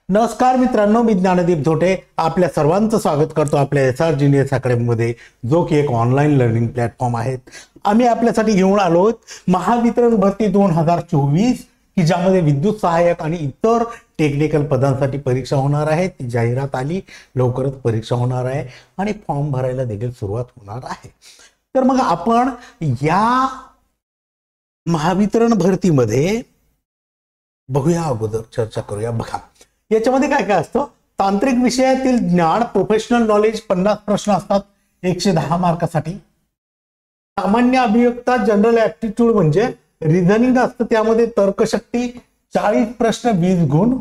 नमस्कार मित्रांनो, मी ज्ञानदीप झोटे आपल्या सर्वांचं स्वागत करतो आपल्या SR जीनियस अकॅडमीमध्ये, जो की एक ऑनलाईन लर्निंग प्लॅटफॉर्म आहे. आम्ही आपल्यासाठी घेऊन आलो महावितरण भरती 2024 की ज्यामध्ये विद्युत सहाय्यक आणि इतर टेक्निकल पदांसाठी परीक्षा होणार आहे. ती जाहिरात आली, लवकरच परीक्षा होणार आहे आणि फॉर्म भरायला देखील सुरुवात होणार आहे. तर मग आपण या महावितरण भरतीमध्ये बघूया, अगोदर चर्चा करूया. बघा, याच्यामध्ये काय काय असतं. तांत्रिक विषयातील ज्ञान, प्रोफेशनल नॉलेज 50 प्रश्न असतात 110 मार्कासाठी. सामान्य अभियोक्ता जनरल ऍप्टिट्यूड म्हणजे रिझनिंग असतं, त्यामध्ये तर्कशक्ती 40 प्रश्न 20 गुण.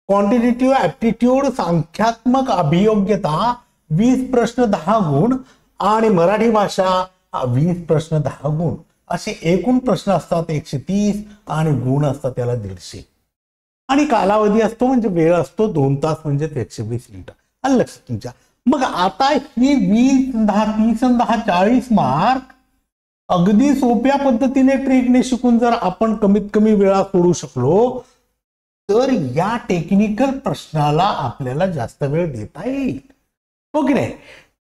क्वांटिटेटिव्ह ऍप्टिट्यूड संख्यात्मक अभियोग्यता 20 प्रश्न 10 गुण आणि मराठी भाषा 20 प्रश्न 10 गुण. असे एकूण प्रश्न असतात 130 आणि गुण असतात त्याला 150. आणि कालावधी असतो म्हणजे वेळ असतो 2 तास म्हणजे 120 मिनिटं. आलं लक्षात तुमच्या. मग आता ही 20, 10, 30 आणि 10 40 मार्क अगदी सोप्या पद्धतीने ट्रिकने शिकून जर आपण कमीत कमी वेळा सोडू शकलो तर या टेक्निकल प्रश्नाला आपल्याला जास्त वेळ देता येईल, हो की नाही.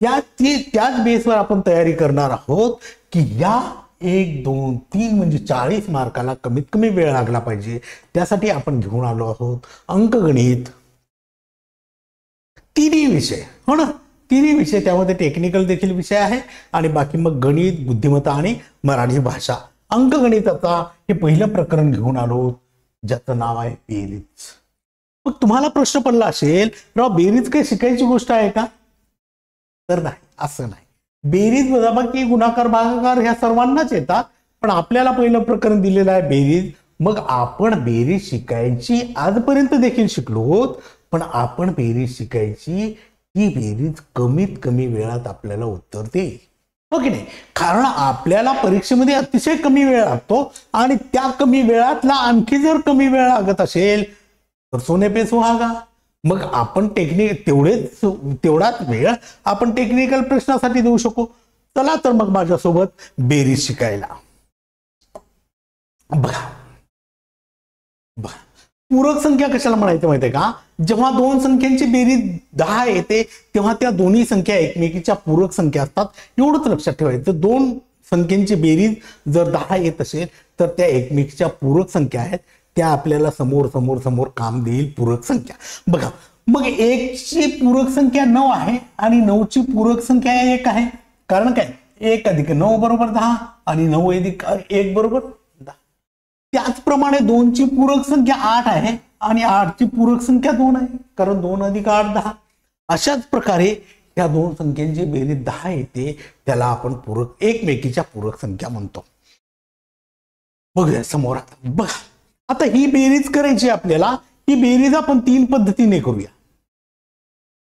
त्याच बेसवर आपण तयारी करणार आहोत की या 1, 2, 3 म्हणजे 40 मार्काला कमीत कमी वेळ लागला पाहिजे. त्यासाठी आपण घेऊन आलो आहोत अंकगणित, तिन्ही विषय, हो ना. तिन्ही विषय, त्यामध्ये टेक्निकल देखील विषय आहे आणि बाकी मग गणित, बुद्धिमत्ता आणि मराठी भाषा. अंकगणिताचा हे पहिलं प्रकरण घेऊन आलो ज्याचं नाव आहे बेरीज. मग तुम्हाला प्रश्न पडला असेल, राव बेरीज काही शिकायची गोष्ट आहे का? तर नाही, असं नाही. बेरीज, वजाबाकी, गुणाकार, भागाकार ह्या सर्वांनाच येतात, पण आपल्याला पहिलं प्रकरण दिलेलं आहे बेरीज. मग आपण बेरीज शिकायची आजपर्यंत देखील शिकलो, पण आपण बेरीज शिकायची ही बेरीज कमीत कमी वेळात आपल्याला उत्तर देईल, हो की नाही. कारण आपल्याला परीक्षेमध्ये अतिशय कमी वेळ लागतो आणि त्या कमी वेळातला आणखी जर कमी वेळ लागत असेल तर सोने पे सुहागा. मग आपण तेवढाच वेळ आपण टेक्निकल प्रश्नासाठी देऊ शकू. चला तर मग माझ्यासोबत बेरीज शिकायला. बघा, पूरक संख्या कशाला म्हणायचं माहितीये का? जेव्हा दोन संख्यांची बेरीज 10 येते तेव्हा त्या दोन्ही संख्या एकमेकीच्या पूरक संख्या असतात, एवढंच लक्षात ठेवायचं. दोन संख्यांची बेरीज जर 10 येत असेल तर त्या एकमेकीच्या पूरक संख्या आहेत, त्या आपल्याला समोर समोर समोर काम देईल पूरक संख्या. बघा, मग 1 ची पूरक संख्या 9 आहे आणि 9 ची पूरक संख्या 1 आहे. कारण काय, 1 + 9 = 10 आणि 9 + 1 = 10. त्याचप्रमाणे 2 ची पूरक संख्या 8 आहे आणि 8 ची पूरक संख्या 2 आहे, कारण 2 + 8 = 10. अशाच प्रकारे या दोन संख्यांची बेरीज 10 येते, त्याला आपण एकमेकीच्या पूरक संख्या म्हणतो. बघूया समोर. बघा, आता ही बेरीज करायची आपल्याला. ही बेरीज आपण 3 पद्धतीने करूया.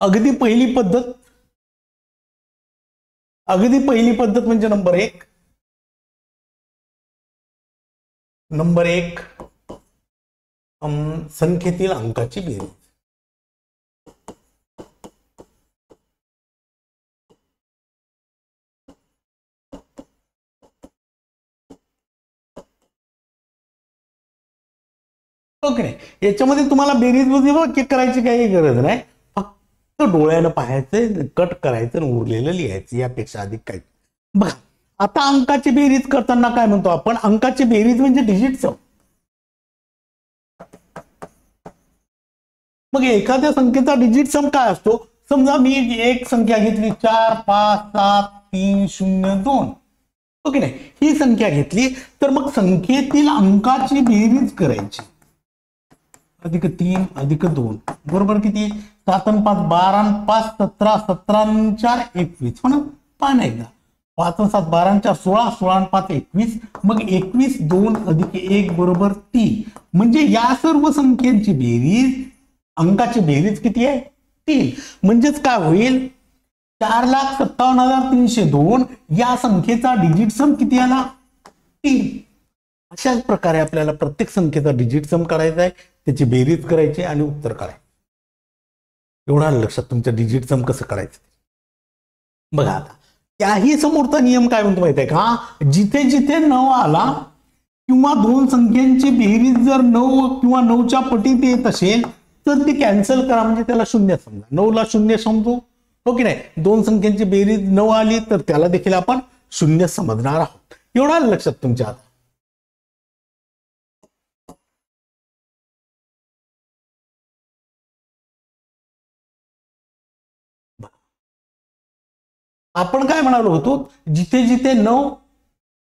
अगदी पहिली पद्धत म्हणजे नंबर 1 संख्येतील अंकाची बेरीज. ओके, याच्यामध्ये तुम्हाला बेरीज वजाबाकी करायची काही गरज नाही, फक्त डोळ्यानं पाहायचं, कट करायचं आणि उरलेलं लिहायचं, यापेक्षा अधिक काही. बघा, आता अंकाची बेरीज करताना काय म्हणतो आपण? अंकाची बेरीज म्हणजे डिजिट सम. मग एखाद्या संख्येचा डिजिट सम काय असतो? समजा मी एक संख्या घेतली 4, 5, 7, 3, 0, 2. ओके नाही, ही संख्या घेतली तर मग संख्येतील अंकाची बेरीज करायची. +3 + 2 बरोबर किती? 7 आणि 5 12 आणि 5 17, 17 आणि 4 21. हो ना, पहा ना एकदा. 5 आणि 7 12 आणि 4 16, 16 आणि 5 21. मग 21 2 + 1 = 3. म्हणजे या सर्व संख्यांची बेरीज, अंकाची बेरीज किती आहे? 3. म्हणजेच काय होईल? 4,57,302 या संख्येचा डिजिट सम किती आला? 3. अशाच प्रकारे आपल्याला प्रत्येक संख्येचा डिजिट सम करायचा आहे, त्याची बेरीज करायची आणि उत्तर करायचं. एवढा लक्षात तुमचं डिजिट सम कसं करायचं. बघा, आता त्याही समोरचा नियम काय म्हणतो माहिती आहे का? जिथे जिथे 9 आला किंवा दोन संख्यांची बेरीज जर 9 किंवा 9च्या पटीत येत असेल तर ती कॅन्सल करा म्हणजे त्याला शून्य समजा. 9 ला शून्य समजू, हो की नाही. दोन संख्यांची बेरीज 9 आली तर त्याला देखील आपण शून्य समजणार आहोत. एवढा लक्षात तुमच्या. आता आपण काय म्हणालो होतो, जिथे जिथे 9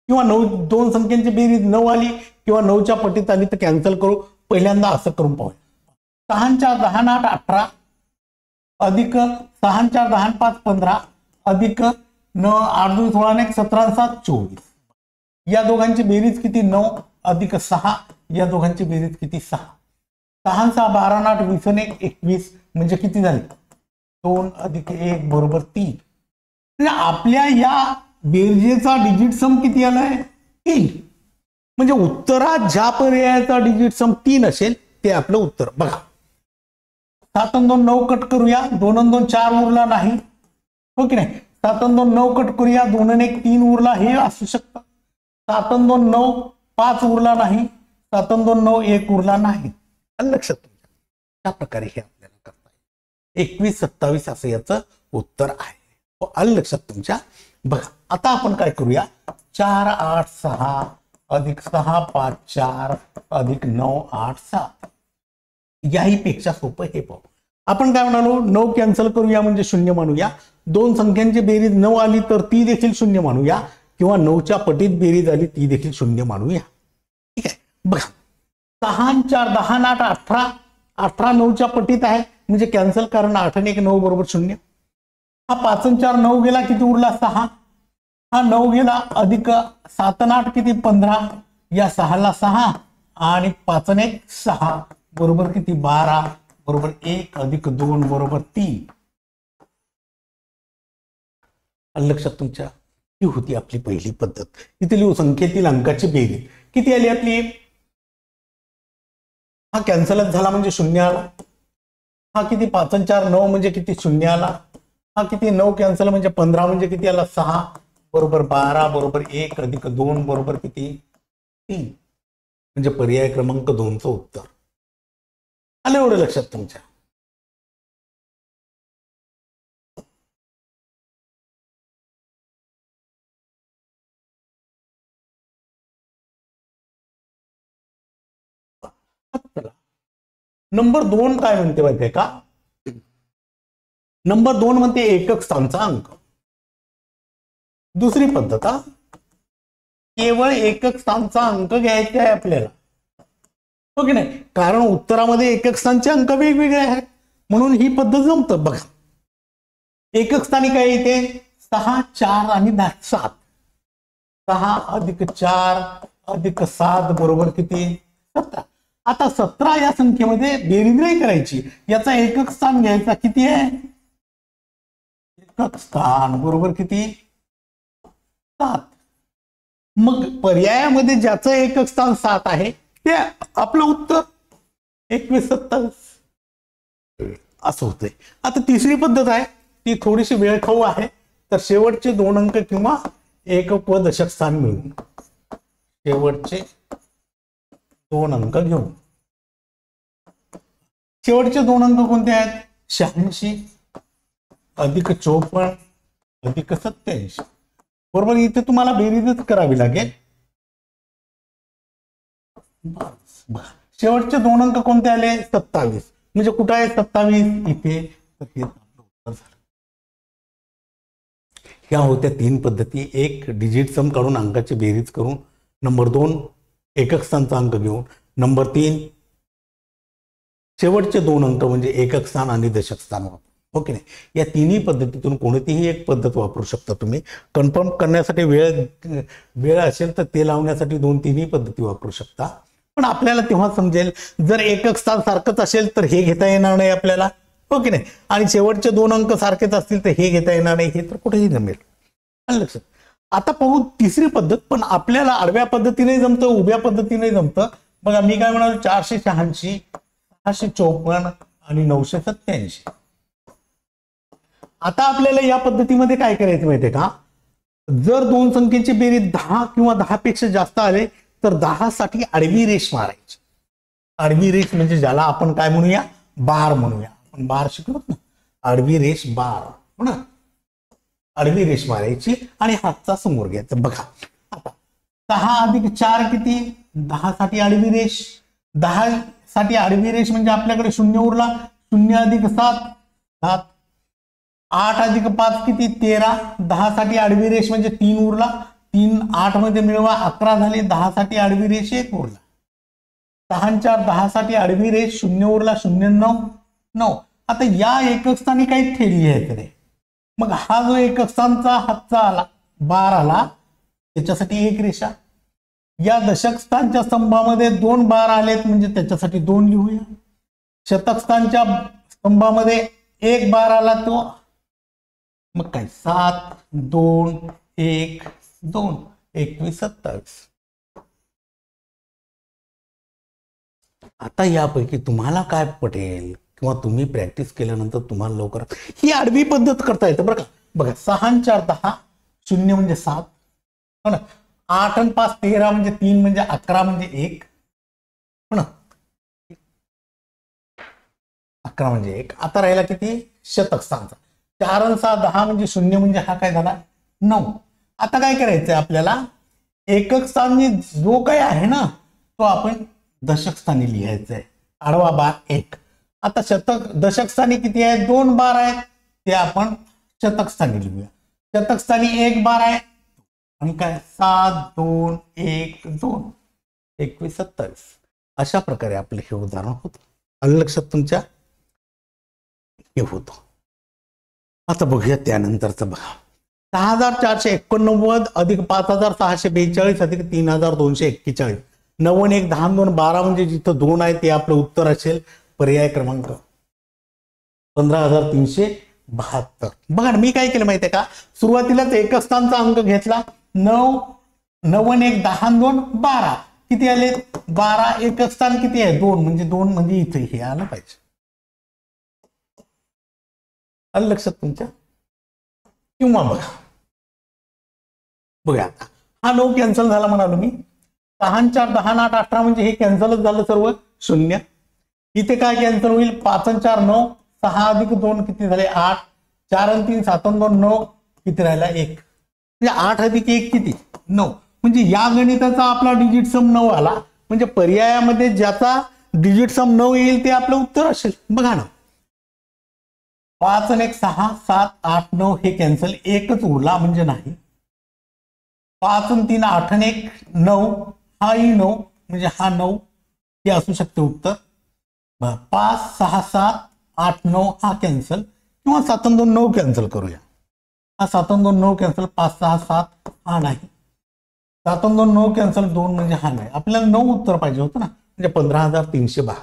किंवा 9 दोन संख्यांची बेरीज 9 आली किंवा 9च्या पटीत आली तर कॅन्सल करू. पहिल्यांदा असं करून पाहूया. 6 4 10 8 18 अधिक 6 4 10 5 15 अधिक 9 8 2 16 17 7 24. या दोघांची बेरीज किती? 9 अधिक 6. या दोघांची बेरीज किती? 6. 6 6 12 8 20 1 21 म्हणजे किती झाले? 2 अधिक 1 बरोबर 3. आपल्या या बेरजेचा डिजिट सम किती आलाय? 3. म्हणजे उत्तरात ज्या पर्यायाचा डिजिट सम 3 असेल ते आपलं उत्तर. बघा 7 आणि 2 9 कट करूया. 2 आणि 2 4 उरला नाही, हो की नाही. 7 आणि 2 9 कट करूया. 2 आणि 1 3 उरला, हे असू शकतं. 7 आणि 2 9 5 उरला नाही. 7 आणि 2 9 1 उरला नाही. लक्षात तुमच्या त्या प्रकारे हे आपल्याला करता येईल. 21 27 असं याचं उत्तर आहे. आलं लक्षात तुमच्या. बघा आता आपण काय करूया. 4 8 6 अधिक 6 5 4 अधिक 9 8 7. याही पेक्षा सोपं हे पाहू. आपण काय म्हणालो, 9 कॅन्सल करूया म्हणजे शून्य मानूया. दोन संख्यांची बेरीज 9 आली तर ती देखील शून्य मानूया किंवा 9च्या पटीत बेरीज आली ती देखील शून्य मानूया. ठीक आहे. बघा 6 4 10 8 18 18 9च्या पटीत आहे म्हणजे कॅन्सल, कारण 8 आणि 1 9 बरोबर 0. हा 5 आणि 4 9 गेला, किती उरला? 6. हा 9 गेला अधिक 7 आणि 8 किती? 15. या 6 ला 6 आणि 5 आणि 1 6 बरोबर किती? 12 बरोबर 1 अधिक 2 बरोबर 3. लक्षात तुमच्या. ही होती आपली पहिली पद्धत. इथे लिहू संख्येतील अंकाची बेरीज किती आली आपली. हा कॅन्सलच झाला म्हणजे शून्य आला. हा किती? 5 आणि 4 9 म्हणजे किती? शून्य आला. हा किती? 9 कॅन्सल म्हणजे 15 म्हणजे किती आला? 6 बरोबर 12 बरोबर 1 अधिक 2 बरोबर किती? 3. म्हणजे पर्याय क्रमांक 2चं उत्तर आलं. एवढं लक्षात तुमच्या. नंबर 2 काय म्हणते माहितीये का? नंबर 2 म्हणते एकक स्थानचा अंक. दुसरी पद्धत, केवळ एकक स्थानचा अंक घ्यायचा आहे आपल्याला, हो की नाही. कारण उत्तरामध्ये एकक स्थानचे अंक वेगवेगळे आहेत म्हणून ही पद्धत जमतं. बघा एकक स्थानी काय येते? 6 4 आणि 7. 6 अधिक 4 अधिक 7 बरोबर किती? 17. आता 17 या संख्येमध्ये बेरीज नाही करायची, याचा एकक स्थान घ्यायचा. किती आहे? एकक स्थान बरोबर किती? 7. मग पर्यायामध्ये ज्याचं एकक स्थान 7 आहे ते आपलं उत्तर 21 27 असं होतंय. आता तिसरी पद्धत आहे, ती थोडीशी वेळखाऊ आहे. तर शेवटचे 2 अंक किंवा एकक व दशक स्थान मिळून शेवटचे 2 अंक घेऊन. शेवटचे 2 अंक कोणते आहेत? 86 अधिक 54 अधिक 87 बरोबर. इथे तुम्हाला बेरीजच करावी लागेल. शेवटचे 2 अंक कोणते आले? 27. म्हणजे कुठे आहे 27? इथे. तर हे उत्तर झालं. ह्या होत्या 3 पद्धती. एक डिजिट सम काढून अंकाची बेरीज करून. नंबर 2 एकक स्थानचा अंक घेऊन. नंबर 3 शेवटचे 2 अंक म्हणजे एकक स्थान आणि दशक स्थान वापरून. ओके नाही. या तिन्ही पद्धतीतून कोणतीही एक पद्धत वापरू शकता तुम्ही. कन्फर्म करण्यासाठी वेळ असेल तर ते लावण्यासाठी 2-3 पद्धती वापरू शकता. पण आपल्याला तेव्हा समजेल जर एकक स्थान सारखंच असेल तर हे घेता येणार नाही आपल्याला, ओके नाही. आणि शेवटचे 2 अंक सारखेच असतील तर हे घेता येणार नाही. हे तर कुठेही जमेल. लक्षात. आता पाहू तिसरी पद्धत. पण आपल्याला आडव्या पद्धतीने जमतं, उभ्या पद्धतीने जमतं. बघा मी काय म्हणालो, 486 654 आणि 987. आता आपल्याला या पद्धतीमध्ये काय करायचं माहितीये का? जर 2 संख्येची बेरीज 10 किंवा 10 पेक्षा जास्त आले तर 10 साठी आडवी रेष मारायची. आडवी रेष म्हणजे ज्याला आपण काय म्हणूया? बार म्हणूया आपण, बार शिकलो ना, आडवी रेष बार हो ना, आडवी रेष मारायची आणि हातचा समोर घ्यायचा. बघा आता 6 अधिक 4 किती, 10 साठी आडवी रेष, 10 साठी आडवी रेष म्हणजे आपल्याकडे 0 उरला, 0 अधिक 7 7, 8 अधिक 5 किती 13, 10 साठी आडवी रेष म्हणजे 3 उरला, 3 8 मध्ये मिळवा 11 झाले, 10 साठी आडवी रेष 1 उरला, 6 4 10 साठी आडवी रेष 0 उरला, 0 9 9. आता या एकक स्थानी काही ठेवली आहे नाही, मग हा जो एकक स्थानचा हातचा आला बार आला त्याच्यासाठी एक रेषा, या दशक स्थानच्या स्तंभामध्ये 2 बार आलेत म्हणजे त्याच्यासाठी 2 लिहूया, शतक स्थानच्या स्तंभामध्ये 1 बार आला तो, मग काय 7 2 1 2 21 27. आता यापैकी तुम्हाला काय पटेल किंवा तुम्ही प्रॅक्टिस केल्यानंतर तुम्हाला लवकर ही आडवी पद्धत करता येते बरं का. बघा 6 4 10, 0 म्हणजे 7 हो ना, 8 आणि 5 13 म्हणजे 3 म्हणजे 11 म्हणजे 1 हो ना, 11 म्हणजे 1. आता राहिला किती शतक स्थानचा, 4 आणि 6 10 म्हणजे 0 म्हणजे हा काय झाला 9. आता काय करायचंय आपल्याला, एकक स्थानी जो काय आहे ना तो आपण दशक स्थानी लिहायचंय, आडवा बार 1. आता शतक दशक स्थानी किती आहे 2 बार आहेत ते आपण शतक स्थानी लिहूया, शतक स्थानी 1 बार आहे आणि काय 7 2 1 2 21 27. अशा प्रकारे आपले हे उदाहरण होतं. आलं लक्षात तुमच्या, हे होतं. आता बघूया त्यानंतरचं. बघा 6489 अधिक 5642 अधिक 3241, 9 1 10 2 12 म्हणजे जिथं 2 आहे ते आपलं उत्तर असेल. पर्याय क्रमांक 15372. बघा मी काय केलं माहितीये का, सुरुवातीलाच एकक स्थानचा अंक घेतला, 9 9 1 10 2 12 किती आले 12, एकक स्थान किती आहे 2 म्हणजे 2 म्हणजे इथे हे आलं पाहिजे. आलं लक्षात तुमच्या. किंवा बघा आता हा 9 कॅन्सल झाला म्हणालो मी, 6 4 10 8 18 म्हणजे हे कॅन्सलच झालं सर्व 0. इथे काय कॅन्सल होईल 5 4 9, 6 अधिक 2 किती झाले 8, 4 आणि 3 7 आणि 2 9 किती राहिला 1, म्हणजे 8 अधिक 1 किती 9. म्हणजे या गणिताचा आपला डिजिट सम 9 आला, म्हणजे पर्यायामध्ये ज्याचा डिजिट सम 9 येईल ते आपलं उत्तर असेल. बघा ना 5 आणि 1 6 7 8 9 हे कॅन्सल, एकच उरला म्हणजे नाही. 5 आणि 3 8 आणि 1 9, हाही 9 म्हणजे हा 9 हे असू शकते उत्तर. 5 6 7 8 9 हा कॅन्सल, किंवा 7 आणि 2 9 कॅन्सल करूया. हा 7 आणि 2 9 कॅन्सल, 5 6 7 हा नाही, 7 आणि 2 9 कॅन्सल 2 म्हणजे हा नाही. आपल्याला 9 उत्तर पाहिजे होतं ना, म्हणजे 15372.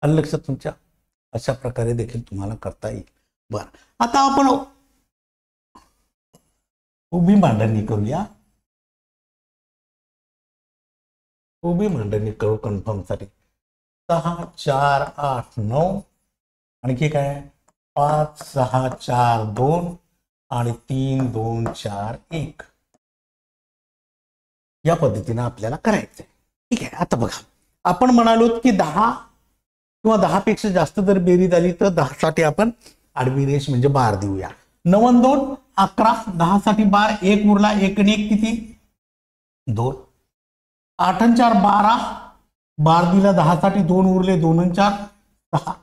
आलं लक्षात तुमच्या. अशा प्रकारे देखील तुम्हाला करता येईल. बरं आता आपण उभी मांडणी करूया. उभी मांडणी करू कन्फर्म साठी. 6 4 8 9 आणखी काय 5 6 4 2 आणि 3 2 4 1 या पद्धतीने आपल्याला करायचंय. ठीक आहे. आता बघा आपण म्हणालो की 10 किंवा 10 पेक्षा जास्त जर बेरीज आली तर 10 साठी आपण आडवी रेष म्हणजे बार देऊया. 9 आणि 2 11, 10 साठी बार 1 उरला, 1 आणि 1 किती 2, 8 आणि 4 12 बार दिला, 10 साठी 2 उरले, 2 आणि 4 6,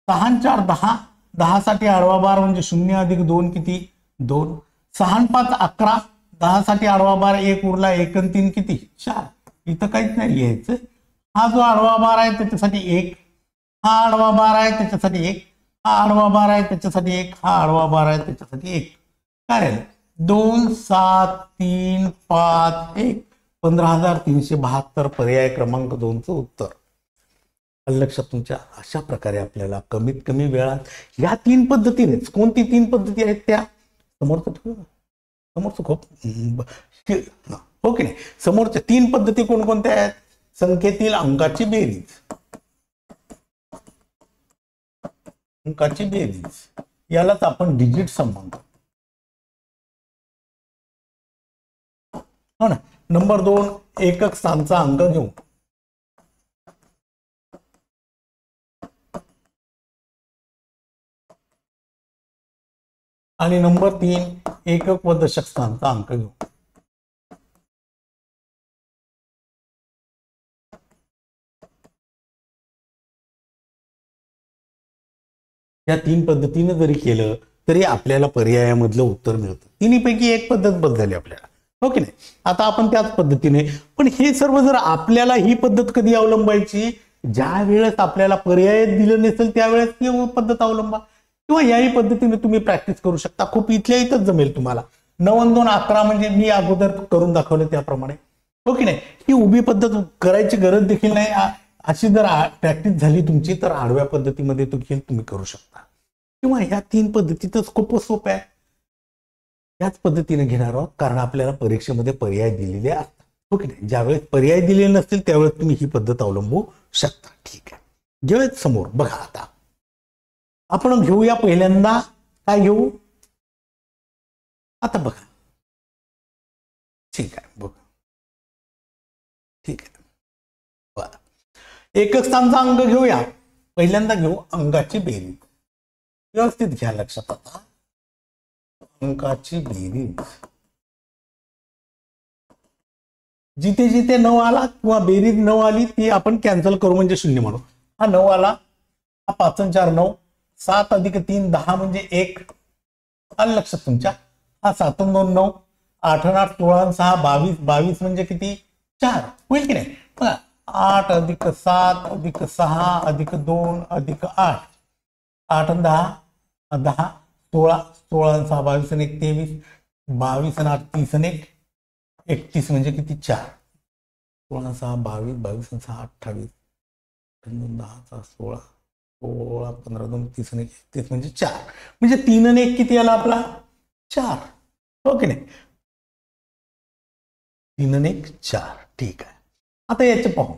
6 आणि 4 10, 10 साठी आडवा बार म्हणजे 0 अधिक 2 किती 2, 6 आणि 5 11, 10 साठी आडवा बार 1 उरला, 1 आणि 3 किती 4. इथं काहीच नाही लिहायचं. हा जो आडवा बार आहे त्याच्यासाठी 1, हा आडवा बार आहे त्याच्यासाठी 1, हा आडवा बार आहे त्याच्यासाठी 1, हा आडवा बार आहे त्याच्यासाठी 1. काय राहिलं 2 7 3 5 1, 15372 पर्याय क्रमांक 2 चं उत्तर. लक्षात तुमच्या. अशा प्रकारे आपल्याला कमीत कमी वेळात या 3 पद्धतीनेच, कोणती 3 पद्धती आहेत त्या समोरचं ठेवू, समोरचं खूप हो की नाही. समोरच्या 3 पद्धती कोणकोणत्या आहेत, संख्येतील अंकाची बेरीज, अंकाची बेरीज यालाच आपण डिजिट सम म्हणतो हो ना. नंबर 2 एकक स्थानचा अंक घेऊ, आणि नंबर 3 एकक व दशक स्थानाचा अंक घेऊ. या 3 पद्धतीने जरी केलं तरी आपल्याला पर्यायामधलं उत्तर मिळतं. तिन्हीपैकी एक पद्धत बदलली आपल्याला, हो की नाही. आता आपण त्याच पद्धतीने, पण हे सर्व जर आपल्याला ही पद्धत कधी अवलंबायची, ज्या वेळेस आपल्याला पर्याय दिलं नसेल त्यावेळेस ही पद्धत अवलंबा, किंवा याही पद्धतीने तुम्ही प्रॅक्टिस करू शकता. खूप इथल्या इथंच जमेल तुम्हाला. 9 आणि 2 11 म्हणजे मी अगोदर करून दाखवलं त्याप्रमाणे, हो की नाही. ही उभी पद्धत करायची गरज देखील नाही. अशी जर प्रॅक्टिस झाली तुमची तर आडव्या पद्धतीमध्ये देखील तुम्ही करू शकता, किंवा ह्या 3 पद्धतीतच खूप सोप्या आहे. याच पद्धतीने घेणार आहोत कारण आपल्याला परीक्षेमध्ये पर्याय दिलेले असतात, हो की नाही. ज्यावेळेस पर्याय दिलेले नसतील त्यावेळेस तुम्ही ही पद्धत अवलंबू शकता. ठीक आहे, घेऊया समोर. बघा आता आपण घेऊया पहिल्यांदा काय घेऊ, आता बघा. ठीक आहे, बघा. ठीक आहे, बरं. एकक स्थानचा अंक घेऊया. पहिल्यांदा घेऊ अंकाची बेरीज. व्यवस्थित घ्या लक्षात. आता अंकाची बेरीज जिथे जिथे 9 आला किंवा बेरीज 9 आली ती आपण कॅन्सल करू, म्हणजे 0 म्हणू. हा 9 आला, हा 5 आणि 4 9, 7 अधिक 3 10 म्हणजे 1. आलं लक्षात तुमच्या. हा 7 आणि 2 9, 8 आणि 8 16 आणि 6 22, 22 म्हणजे किती 4 होईल की नाही. 8 अधिक 7 अधिक 6 अधिक 2 अधिक 8, 8 आणि 10 10 16, 16 आणि 6 22 आणि 1 23, 22 आणि 8 30 आणि 1 31 म्हणजे किती 4. 16 6 22, 22 आणि 6 28, 10 16 16 15 2 30 आणि 31 म्हणजे 4. म्हणजे 3 आणि 1 किती आला आपला 4, हो की नाही. 3 आणि 1 4. ठीक आहे. आता याचे पाहू.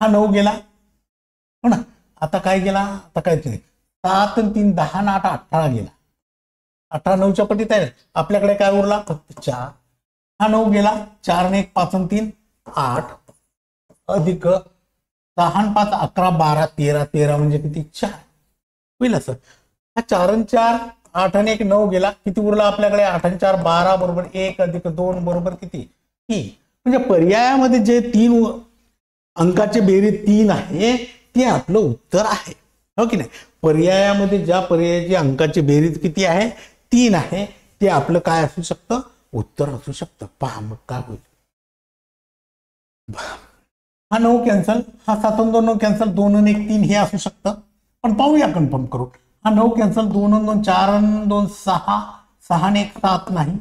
हा 9 गेला, हो ना. आता काय गेला, आता काय नाही. 7 आणि 3 10 आणि 8 18 गेला. 18 9च्या पटीत आहे. आपल्याकडे काय उरला फक्त 4. हा 9 गेला, 4 आणि 1 5 आणि 3 8 अधिक 6 आणि 5 11 12 13 13 म्हणजे किती 4 होईल असं. हा 4 आणि 4 8 आणि 1 9 गेला, किती उरला आपल्याकडे 8 आणि 4 12 बरोबर 1 अधिक 2 बरोबर किती 3. म्हणजे पर्यायामध्ये जे 3 अंकाचे बेरीज 3 आहे ते आपलं उत्तर आहे, हो की नाही. पर्यायामध्ये ज्या पर्यायाची अंकाची बेरीज किती आहे 3 आहे ते आपलं काय असू शकतं उत्तर असू शकतं. पहा मग काय होईल. हा 9 कॅन्सल, हा 7 आणि 2 9 कॅन्सल, 2 आणि 1 3 हे असू शकतं. पण पाहूया कन्फर्म करून. हा 9 कॅन्सल, 2 आणि 2 4 आणि 2 6, 6 आणि 1 7 नाही.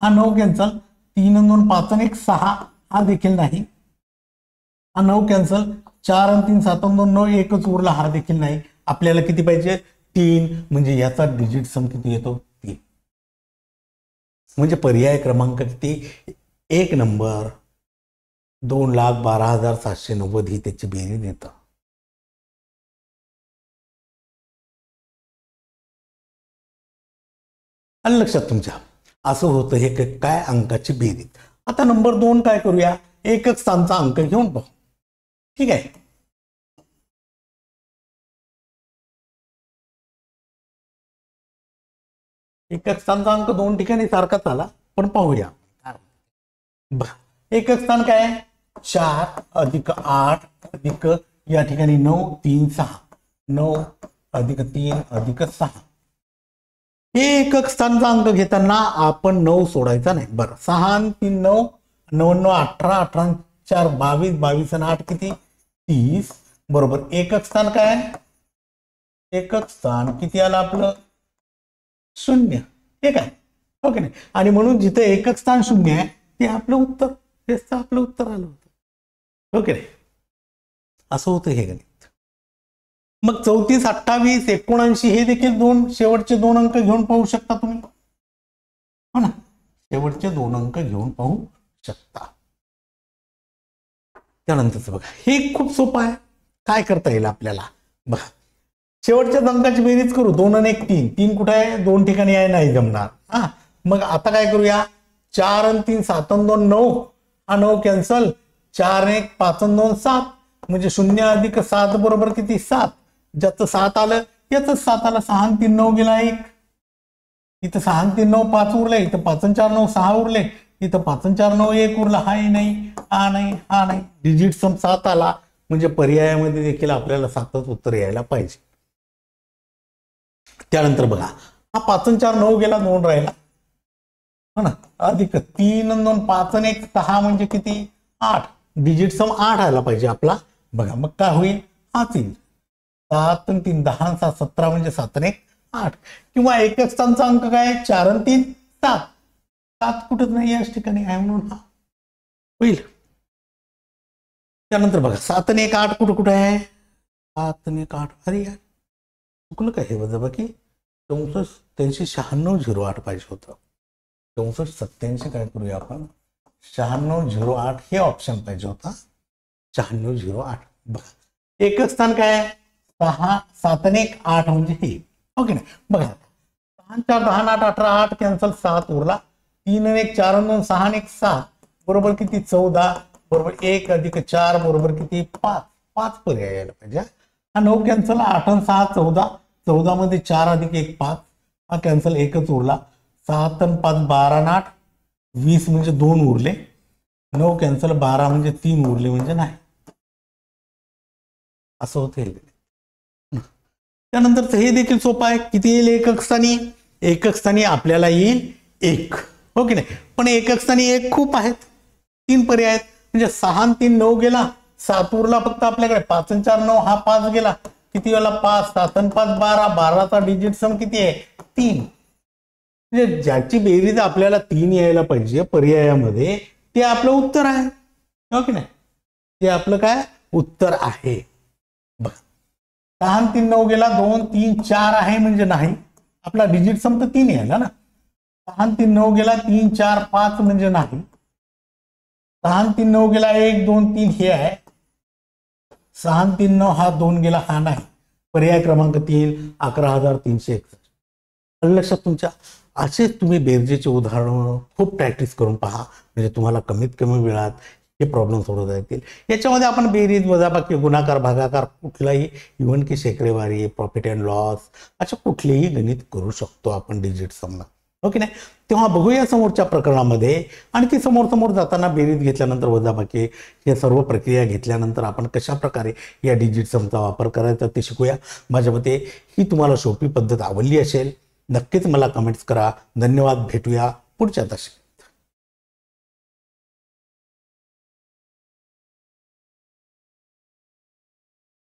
हा 9 कॅन्सल, 3 आणि 2 5 आणि 1 6 हा देखील नाही. हा 9 कॅन्सल, 4 आणि 3 7 आणि 2 9 एकच उरला, हा देखील नाही. आपल्याला किती पाहिजे 3, म्हणजे याचा डिजिट सम किती येतो 3. म्हणजे पर्याय क्रमांक किती 1 नंबर 2,12,790 ही त्याची बेरीज येतं. आलं लक्षात तुमच्या. असं होतं हे काय अंकाची बेरीज. आता नंबर 2 काय करूया, एकक स्थानचा अंक घेऊन पाहू. ठीक आहे. एकक स्थानचा अंक 2 ठिकाणी सारखाच आला, पण पाहूया. एकक स्थान काय 4 अधिक 8 अधिक या ठिकाणी 9 3 6, 9 अधिक 3 अधिक 6. हे एकक स्थानचा अंक घेताना आपण 9 सोडायचा नाही. बरं 6 आणि 3 9, 9 9 18, 18 4 22, 22 आणि 8 किती 30 बरोबर. एकक स्थान काय एकक स्थान किती आलं आपलं 0. हे काय ओके नाही. आणि म्हणून जिथे एकक स्थान 0 आहे ते आपलं उत्तर, तेच आपलं उत्तर आलं होतं, ओके नाही. असं होतं हे गणित. मग 34 28 79 हे देखील शेवटचे 2 अंक घेऊन पाहू शकता तुम्ही, हो ना. शेवटचे 2 अंक घेऊन पाहू शकता. त्यानंतरच बघा हे खूप सोपं आहे. काय करता येईल आपल्याला बघा. शेवटच्या अंकाची बेरीज करू. 2 आणि 1 3, 3 कुठे आहे 2 ठिकाणी आहे, नाही जमणार. हा मग आता काय करूया 4 आणि 3 7 आणि 2 9, हा 9 कॅन्सल, 4 आणि 1 5 आणि 2 7 म्हणजे 0 अधिक 7 बरोबर किती 7. ज्याचं 7 आलं याच 7 आलं, 6 आणि 3 9 गेला 1. इथं 6 आणि 3 9 5 उरले, इथं 5 आणि 4 9 6 उरले, इथं 5 आणि 4 9 1 उरला, हाही नाही, हा नाही, हा नाही, डिजिट सम 7 आला, म्हणजे पर्यायामध्ये देखील आपल्याला 7च उत्तर यायला पाहिजे. त्यानंतर बघा, हा 5 आणि 4 9 गेला, 2 राहिला, हा ना, अधिक 3 आणि 2 5 आणि 1 6 म्हणजे किती 8, डिजिट सम 8 आला पाहिजे आपला. बघा मग काय होईल, हाच येईल, 7 आणि 3 10 आणि 7 17 म्हणजे 7 आणि 1 8, किंवा एकक स्थानचा अंक काय 4 आणि 3 7, 7 कुठंच नाही याच ठिकाणी आहे म्हणून हा होईल. त्यानंतर बघा 7 आणि 1 8 कुठं कुठं आहे, 7 आणि 1 8, अरे यार चुकलं काय हे वजाबाकी, 64 87 08 पाहिजे होतं, 64 87 काय करूया आपण 96 08 हे ऑप्शन पाहिजे होता, 96 08. बघा एकक स्थान काय आहे 6 7 आणि 1 8 म्हणजे हे, ओके नाही. बघा 6 4 10 8 18 8 कॅन्सल, 7 उरला, 3 आणि 1 4 आणि 2 6 आणि 1 7 बरोबर किती 14 बरोबर 1 अधिक 4 बरोबर किती 5, 5 पर्याय यायला पाहिजे. हा 9 कॅन्सल, 8 आणि 6 14, 14 मध्ये 4 अधिक 1 5, हा कॅन्सल, एकच उरला, 7 आणि 5 12 आणि 8 20 म्हणजे 2 उरले, 9 कॅन्सल, 12 म्हणजे 3 उरले म्हणजे नाही, असं होते. त्यानंतर हे देखील सोपं आहे, किती येईल एकक स्थानी, एकक स्थानी आपल्याला येईल 1, हो की नाही. पण एकक स्थानी 1 खूप आहेत, 3 पर्याय आहेत, म्हणजे 6 आणि 3 9 गेला, 7 उरला फक्त आपल्याकडे, 5 आणि 4 9 हा 5 गेला, किती वेळा 5, 7 आणि 5 12, 12चा डिजिट सम किती आहे 3, म्हणजे ज्याची बेरीज आपल्याला 3 यायला पाहिजे पर्यायामध्ये ते आपलं उत्तर आहे, हो की नाही, ते आपलं काय उत्तर आहे. बघा 6 आणि 3 9 गेला, 2 3 4 आहे म्हणजे नाही, आपला डिजिट सम तर 3 यायला ना, 6 आणि 3 9 गेला, 3 4 5 म्हणजे नाही, 6 आणि 3 9 गेला, 1 2 3 हे आहे, 6 आणि 3 9 हा 2 गेला, हा नाही, पर्याय क्रमांक 3 11361. लक्षात तुमच्या असेच तुम्ही बेरजेचे उदाहरण खूप प्रॅक्टिस करून पहा, म्हणजे तुम्हाला कमीत कमी वेळात हे प्रॉब्लेम सोडवता येतील. याच्यामध्ये आपण बेरीज वजाबाकी गुणाकार भागाकार कुठलाही, इव्हन की शेकडेवारी प्रॉफिट अँड लॉस अशा कुठलेही गणित करू शकतो आपण डिजिट समला, हो की नाही. तेव्हा बघूया समोरच्या प्रकरणामध्ये, आणखी समोर जाताना बेरीज घेतल्यानंतर वजाबाकी या सर्व प्रक्रिया घेतल्यानंतर आपण कशा प्रकारे या डिजिट समचा वापर करायचा ते शिकूया. माझ्या मते ही तुम्हाला सोपी पद्धत आवडली असेल, नक्कीच मला कमेंट्स करा. धन्यवाद, भेटूया पुढच्या तासात.